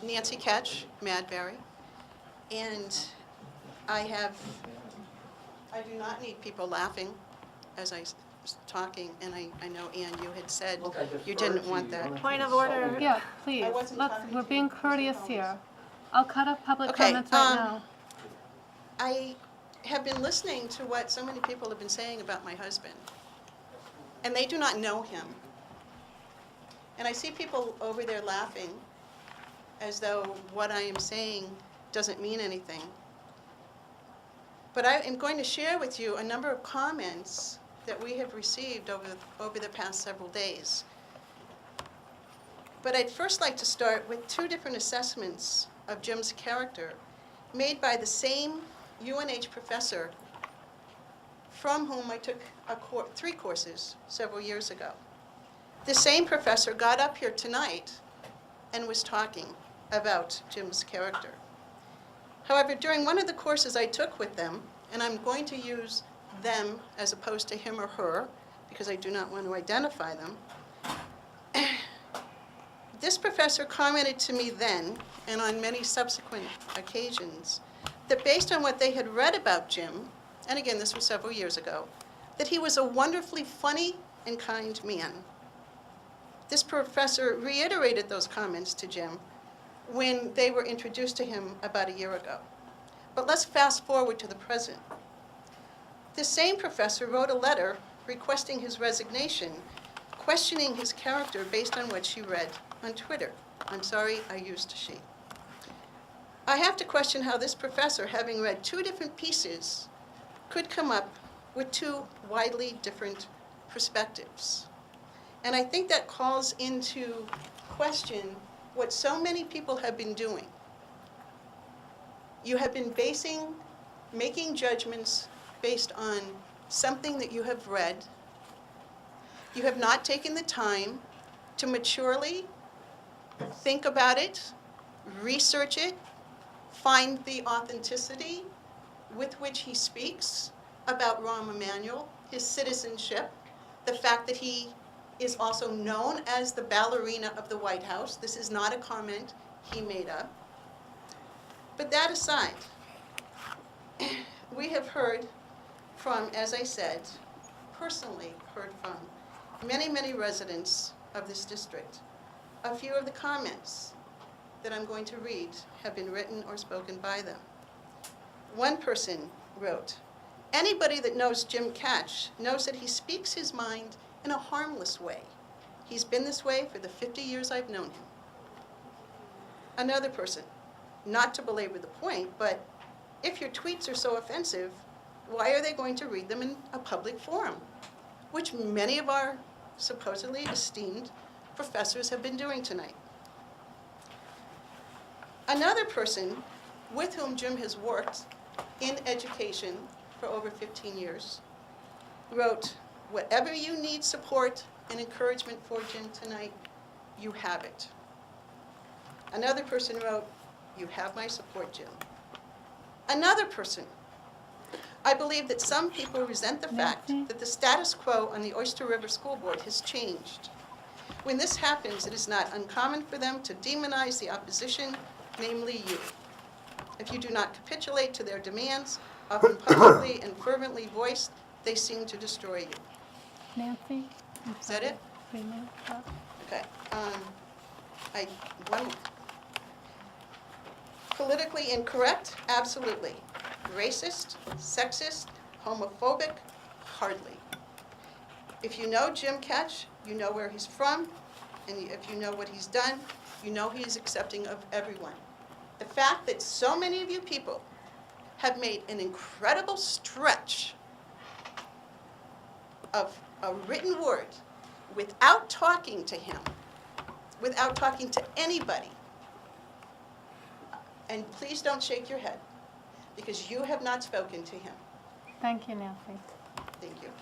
Nancy Kach Madbury, and I do not need people laughing as I was talking, and I know, Ann, you had said you didn't want that. Point of order. Yeah, please. I wasn't talking We're to being you, Mr. courteous Holmes. here. I'll cut off public Okay, comments right now. I have been listening to what so many people have been saying about my husband, and they do not know him. And I see people over there laughing as though what I am saying doesn't mean anything. But I am going to share with you a number of comments that we have received over the past several days. But I'd first like to start with two different assessments of Jim's character made by the same UNH professor from whom I took 3 courses several years ago. The same professor got up here tonight and was talking about Jim's character. However, during one of the courses I took with them, and I'm going to use them as opposed to him or her, because I do not want to identify them, this professor commented to me then, and on many subsequent occasions, that based on what they had read about Jim, and again, this was several years ago, that he was a wonderfully funny and kind man. This professor reiterated those comments to Jim when they were introduced to him about a year ago. But let's fast forward to the present. This same professor wrote a letter requesting his resignation, questioning his character based on what she read on Twitter. I'm sorry, I used she. I have to question how this professor, having read 2 different pieces, could come up with 2 widely different perspectives. And I think that calls into question what so many people have been doing. You have been making judgments based on something that you have read. You have not taken the time to maturely think about it, research it, find the authenticity with which he speaks about Rahm Emanuel, his citizenship, the fact that he is also known as the ballerina of the White House. This is not a comment he made up. But that aside, we have heard from, as I said, personally heard from many, many residents of this district. A few of the comments that I'm going to read have been written or spoken by them. One person wrote, "Anybody that knows Jim Kach knows that he speaks his mind in a harmless way. He's been this way for the 50 years I've known him." Another person, not to belabor the point, but if your tweets are so offensive, why are they going to read them in a public forum? Which many of our supposedly esteemed professors have been doing tonight. Another person with whom Jim has worked in education for over 15 years wrote, "Whatever you need support and encouragement for, Jim, tonight, you have it." Another person wrote, "You have my support, Jim." Another person, "I believe that some people resent the fact that the status quo on the Oyster River School Board has changed. When this happens, it is not uncommon for them to demonize the opposition, namely you. If you do not capitulate to their demands, often publicly and fervently voiced, they seem to destroy you." Nancy? Is that it? 3 minutes left. Okay. One. Politically incorrect? Absolutely. Racist? Sexist? Homophobic? Hardly. If you know Jim Kach, you know where he's from, and if you know what he's done, you know he is accepting of everyone. The fact that so many of you people have made an incredible stretch of a written word without talking to him, without talking to anybody, and please don't shake your head, because you have not spoken to him. Thank you, Nancy. Thank you.